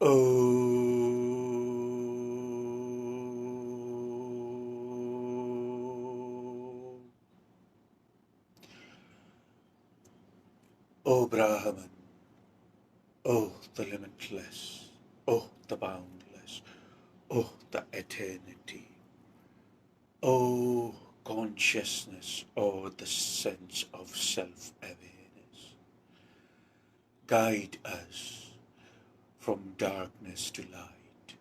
O Brahman, O the limitless, O the boundless, O the eternity, O consciousness, O the sense of self-awareness, guide us from darkness to light,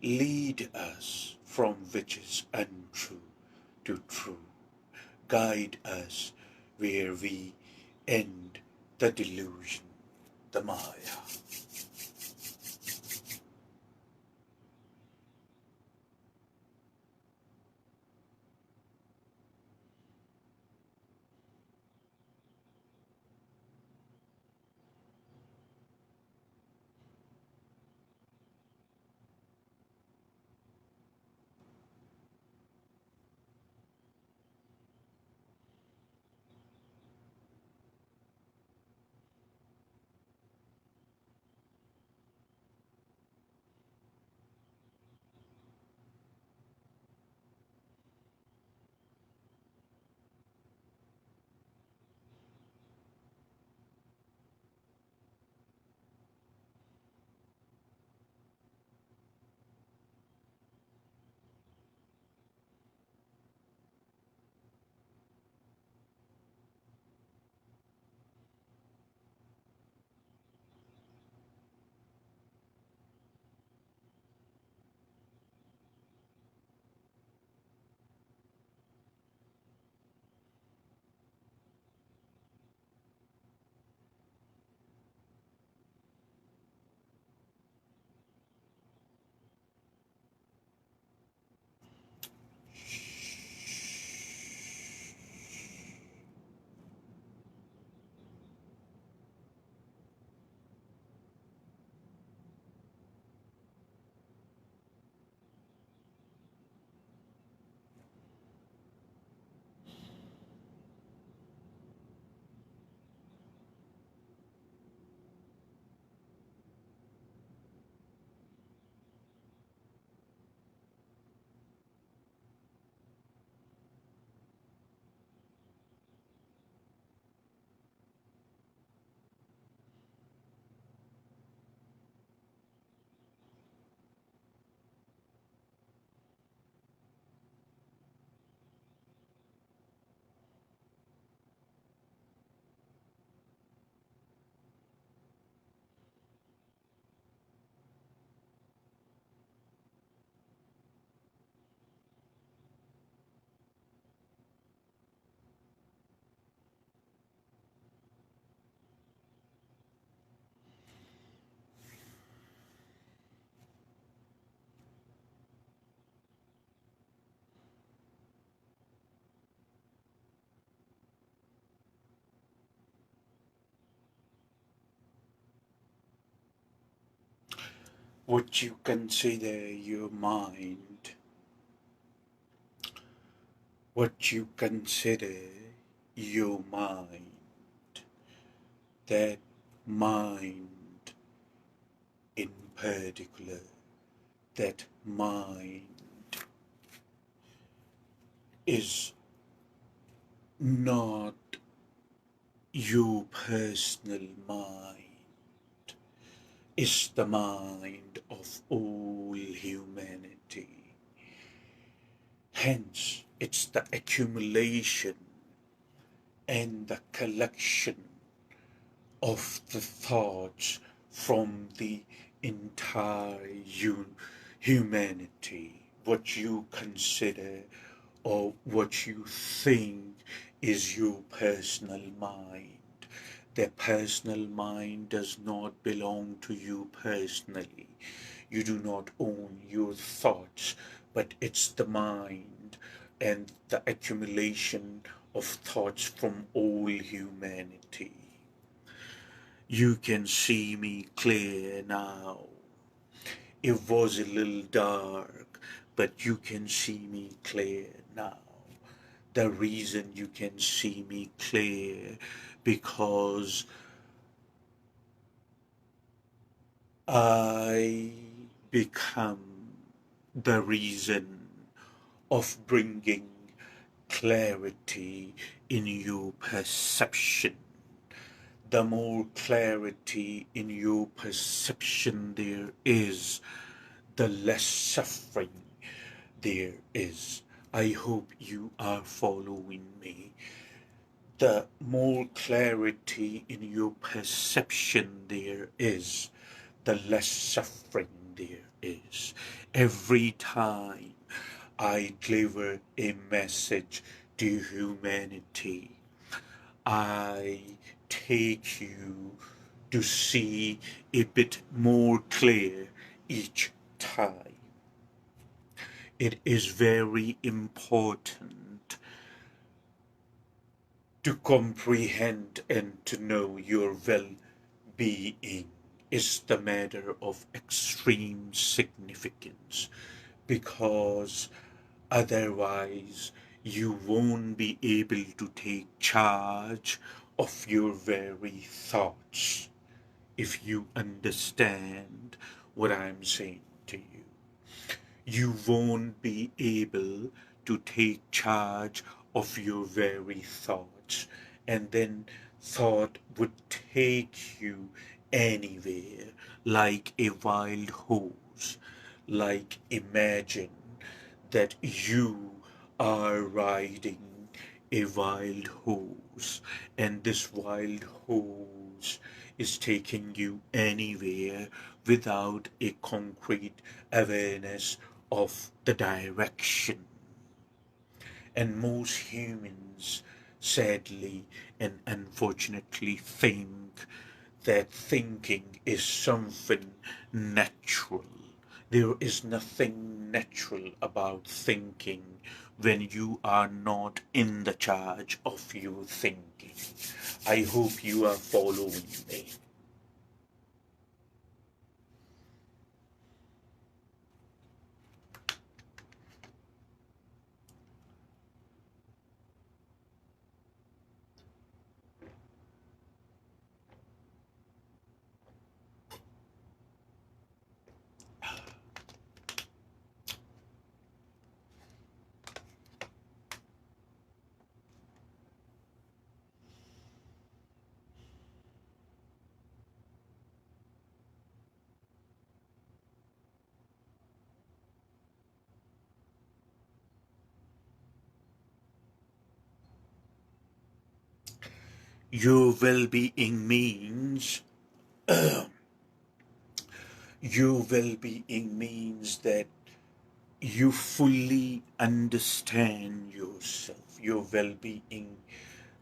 lead us from which is untrue to true, guide us where we end the delusion, the Maya. Would you consider your mind? What you consider your mind? That mind in particular, that mind is not your personal mind, is the mind of all humanity. Hence, it's the accumulation and the collection of the thoughts from the entire humanity. What you consider or what you think is your personal mind. The personal mind does not belong to you personally. You do not own your thoughts, but it's the mind and the accumulation of thoughts from all humanity. You can see me clear now. It was a little dark, but you can see me clear now. The reason you can see me clear because I become the reason of bringing clarity in your perception. The more clarity in your perception there is, the less suffering there is. I hope you are following me. The more clarity in your perception there is, the less suffering there is. Every time I deliver a message to humanity, I take you to see a bit more clear each time. It is very important to comprehend and to know your well-being is the matter of extreme significance, because otherwise you won't be able to take charge of your very thoughts, if you understand what I'm saying to you. You won't be able to take charge of your very thoughts, and then thought would take you anywhere like a wild horse. Like, imagine that you are riding a wild horse, and this wild horse is taking you anywhere without a concrete awareness of the direction. And most humans, sadly and unfortunately, think that thinking is something natural. There is nothing natural about thinking when you are not in the charge of your thinking. I hope you are following me. Your well-being means that you fully understand yourself, your well-being,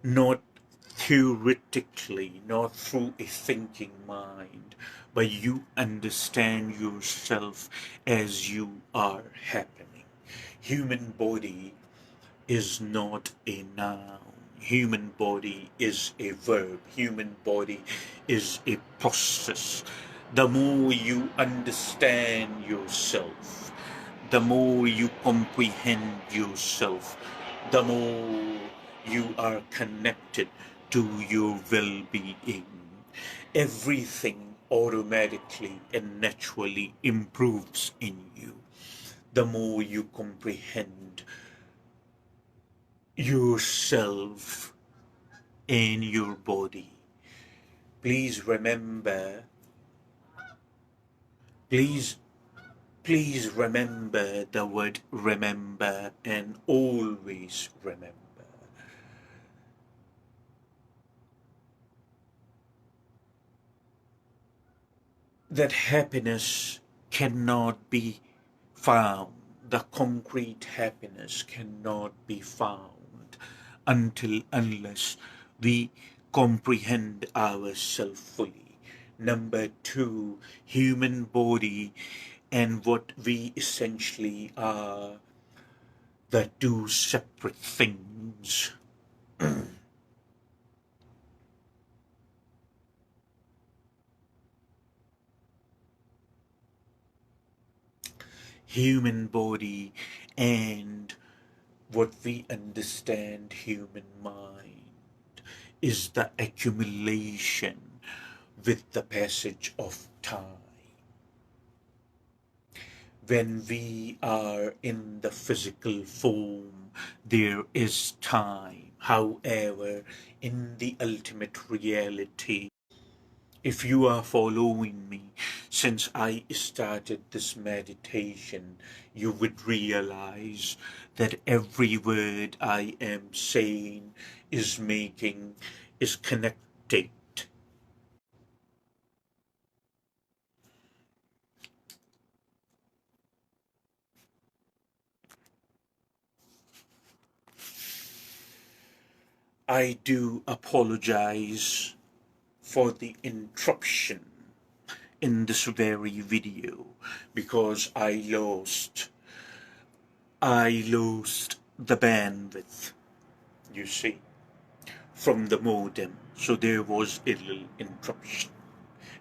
not theoretically, not through a thinking mind, but you understand yourself as you are happening. Human body is not a noun. Human body is a verb. Human body is a process. The more you understand yourself, the more you comprehend yourself, the more you are connected to your well-being. Everything automatically and naturally improves in you. The more you comprehend yourself and your body. Please remember, please, please remember the word remember, and always remember that happiness cannot be found. The concrete happiness cannot be found unless we comprehend ourselves fully. Number two, human body and what we essentially are, the two separate things. Human body and what we understand human mind is the accumulation with the passage of time. When we are in the physical form, there is time. However, in the ultimate reality, if you are following me since I started this meditation, you would realize that every word I am saying is connected. I do apologize for the interruption in this very video because I lost the bandwidth, you see, from the modem. So there was a little interruption.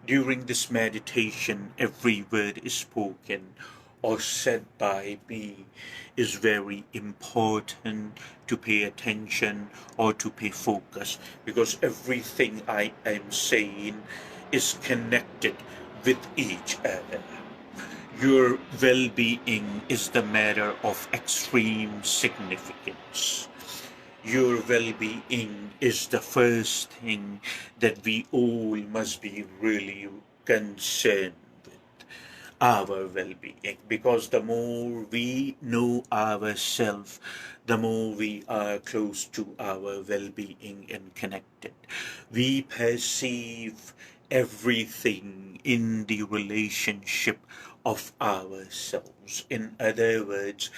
During this meditation, every word is spoken or said by me is very important to pay attention or to pay focus, because everything I am saying is connected with each other. Your well being is the matter of extreme significance. Your well being is the first thing that we all must be really concerned with. Our well being. Because the more we know ourselves, the more we are close to our well being and connected. We perceive everything in the relationship of ourselves. In other words,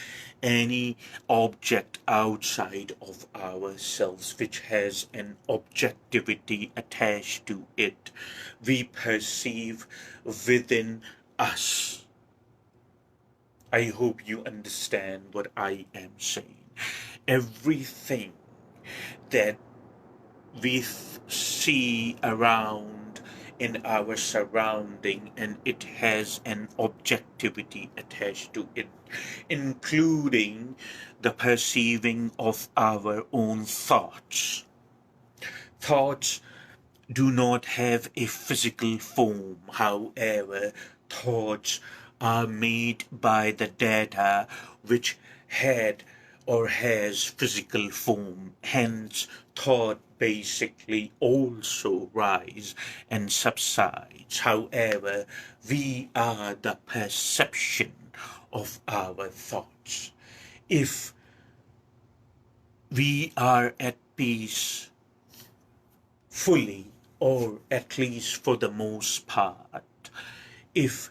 any object outside of ourselves which has an objectivity attached to it, we perceive within us. I hope you understand what I am saying. Everything that we see around in our surrounding, and it has an objectivity attached to it, including the perceiving of our own thoughts. Thoughts do not have a physical form. However, thoughts are made by the data which had or has physical form. Hence, thought basically also rise and subsides. However, we are the perception of our thoughts. If we are at peace fully, or at least for the most part, if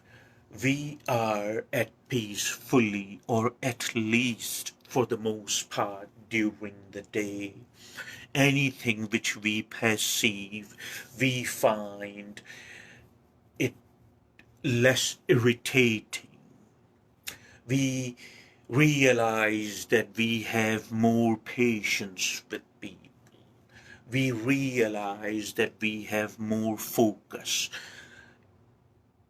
we are at peace fully, or at least for the most part during the day, anything which we perceive, we find it less irritating. We realize that we have more patience with people. We realize that we have more focus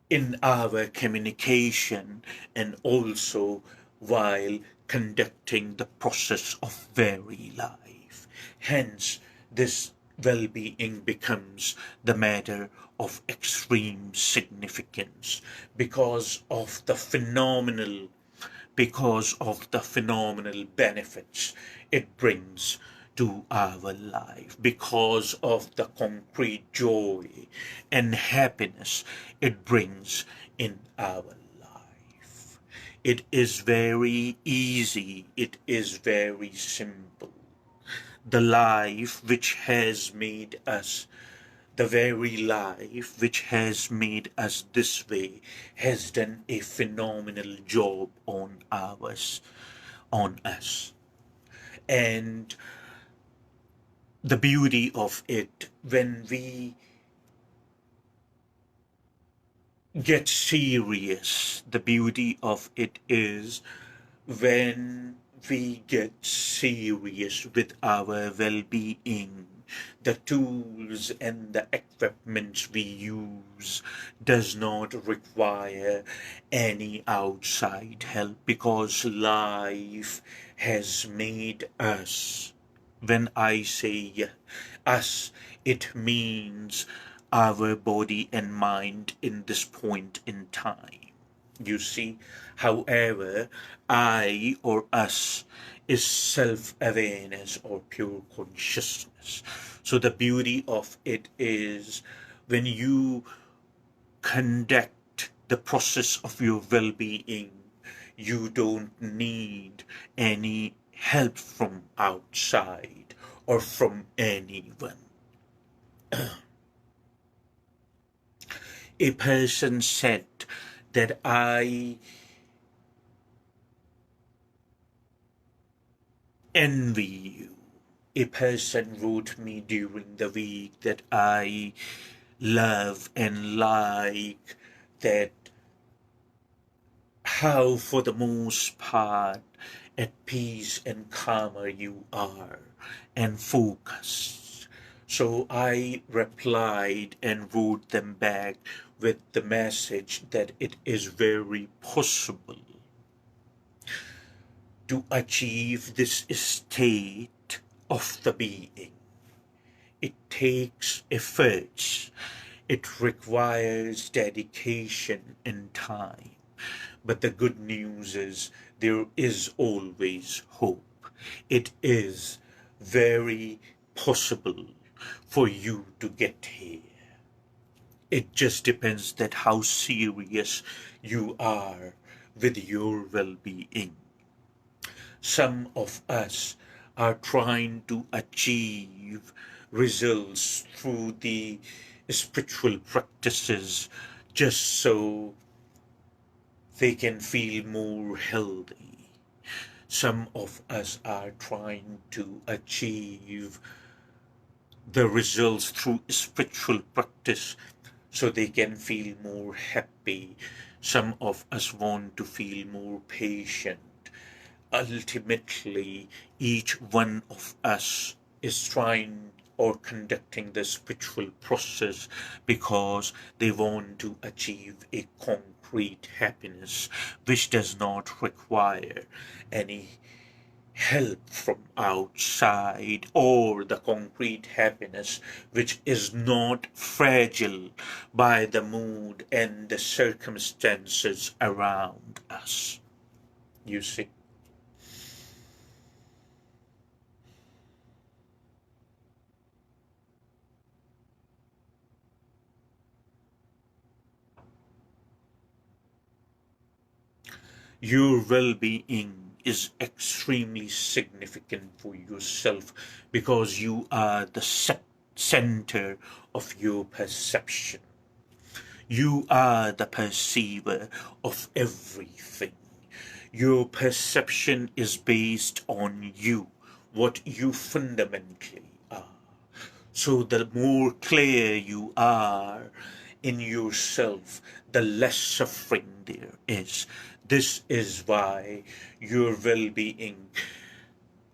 in our communication, and also while conducting the process of very life. Hence, this well being becomes the matter of extreme significance because of the phenomenal benefits it brings to our life, because of the concrete joy and happiness it brings in our life. It is very easy, it is very simple. The life which has made us the very life which has made us this way has done a phenomenal job on us. And the beauty of it, when we get serious, the beauty of it is when we get serious with our well-being, the tools and the equipment we use does not require any outside help, because life has made us. When I say us, it means our body and mind in this point in time. You see, however, I or us is self awareness or pure consciousness. So, the beauty of it is when you conduct the process of your well being, you don't need any help from outside or from anyone. A person said that I envy you. A person wrote me during the week that I love and like that how, for the most part, at peace and calmer you are and focused. So I replied and wrote them back with the message that it is very possible to achieve this state of the being. It takes efforts, it requires dedication and time. But the good news is there is always hope. It is very possible for you to get here. It just depends that how serious you are with your well-being. Some of us are trying to achieve results through the spiritual practices just so they can feel more healthy. Some of us are trying to achieve the results through spiritual practice so they can feel more happy. Some of us want to feel more patient. Ultimately, each one of us is trying or conducting the spiritual process because they want to achieve a concrete happiness which does not require any help from outside, or the concrete happiness which is not fragile by the mood and the circumstances around us. You see. Your well being is extremely significant for yourself because you are the center of your perception. You are the perceiver of everything. Your perception is based on you, what you fundamentally are. So, the more clear you are in yourself, the less suffering there is. This is why your well being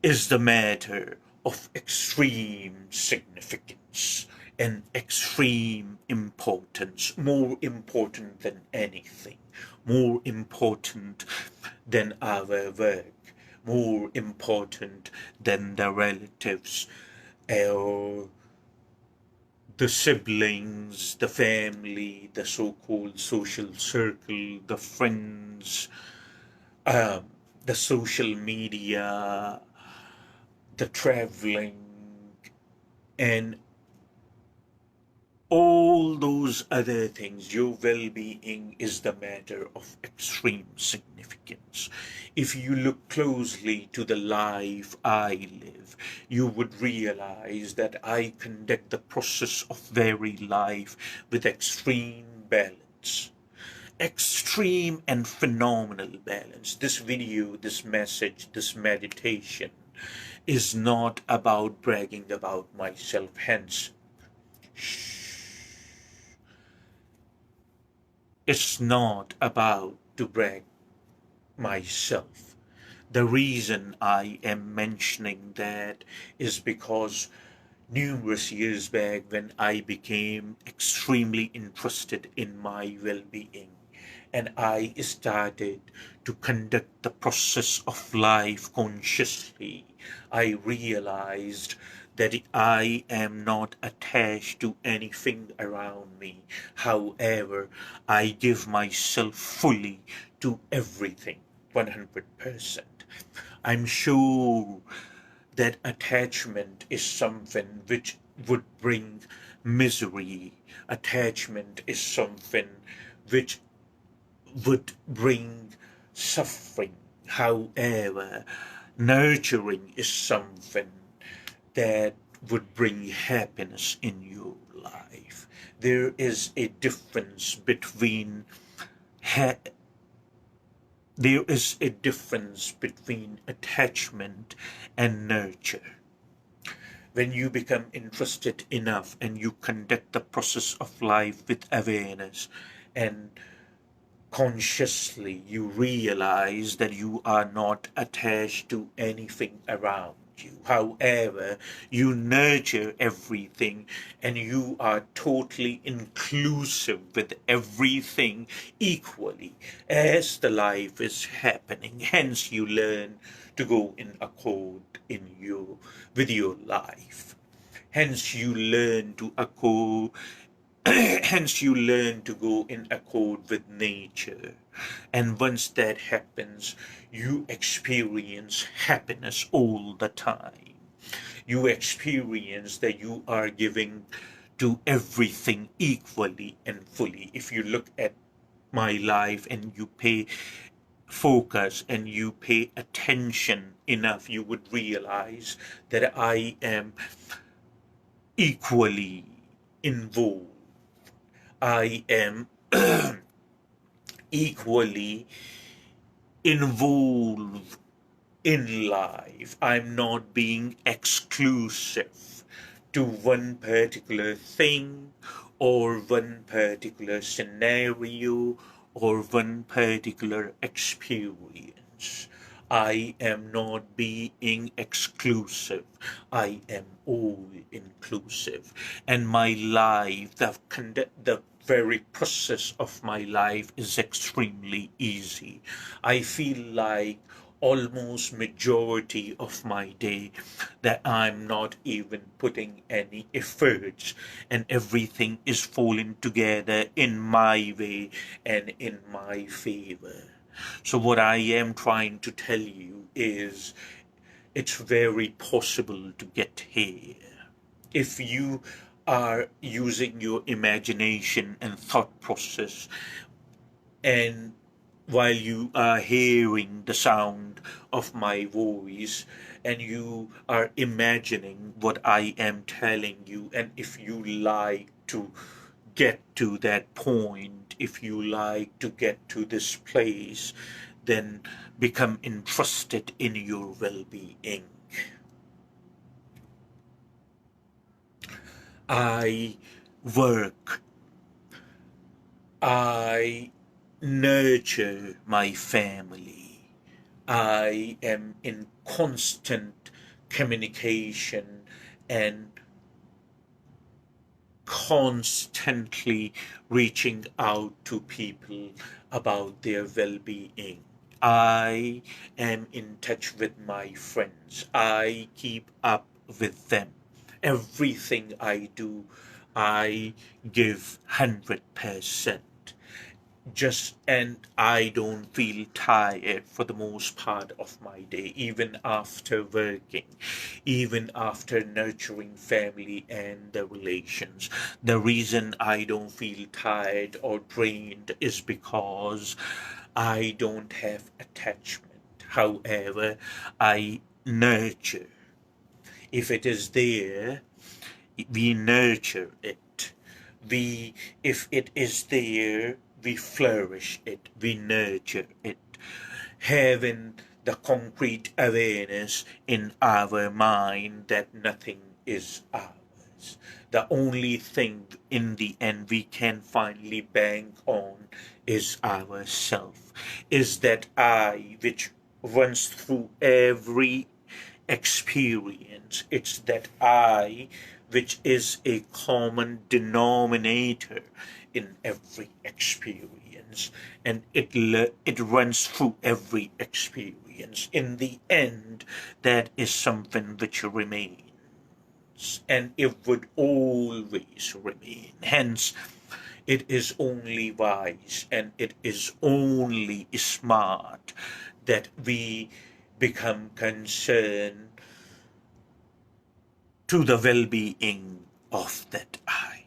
is the matter of extreme significance and extreme importance, more important than anything, more important than our work, more important than the relatives or the siblings, the family, the so called social circle, the friends, um, the social media, the traveling, and all those other things. Your well being is the matter of extreme significance. If you look closely to the life I live, you would realize that I conduct the process of very life with extreme balance. Extreme and phenomenal balance. This video, this message, this meditation is not about bragging about myself, hence, it's not about to brag myself. The reason I am mentioning that is because numerous years back, when I became extremely interested in my well being and I started to conduct the process of life consciously, I realized that I am not attached to anything around me. However, I give myself fully to everything, 100%. I'm sure that attachment is something which would bring misery. Attachment is something which would bring suffering. However, nurturing is something that would bring happiness in your life. There is a difference between ha- there is a difference between attachment and nurture. When you become interested enough and you conduct the process of life with awareness and consciously, you realize that you are not attached to anything around you. However, you nurture everything and you are totally inclusive with everything equally as the life is happening. Hence, you learn to go in accord in your with your life. Hence, you learn to accord hence you learn to go in accord with nature. And once that happens, you experience happiness all the time. You experience that you are giving to everything equally and fully. If you look at my life and you pay focus and you pay attention enough, you would realize that I am equally involved. I am equally involved in life. I'm not being exclusive to one particular thing or one particular scenario or one particular experience. I am not being exclusive. I am all inclusive. And my life, the very process of my life is extremely easy. I feel like almost majority of my day that I'm not even putting any efforts and everything is falling together in my way and in my favor. So what I am trying to tell you is it's very possible to get here if you are using your imagination and thought process, and while you are hearing the sound of my voice and you are imagining what I am telling you, and if you like to get to that point, if you like to get to this place, then become interested in your well-being. I work, I nurture my family. I am in constant communication and constantly reaching out to people about their well being. I am in touch with my friends. I keep up with them. Everything I do, I give 100%. Just and I don't feel tired for the most part of my day, even after working, even after nurturing family and the relations. The reason I don't feel tired or drained is because I don't have attachment. However, I nurture. If it is there, we nurture it. We, if it is there, we flourish it, we nurture it, having the concrete awareness in our mind that nothing is ours. The only thing in the end we can finally bank on is ourself, is that I which runs through every experience. It's that I which is a common denominator in every experience, and it runs through every experience. In the end, that is something which remains. remains, and it would always remain. Hence, it is only wise and it is only smart that we become concerned to the well being of that I.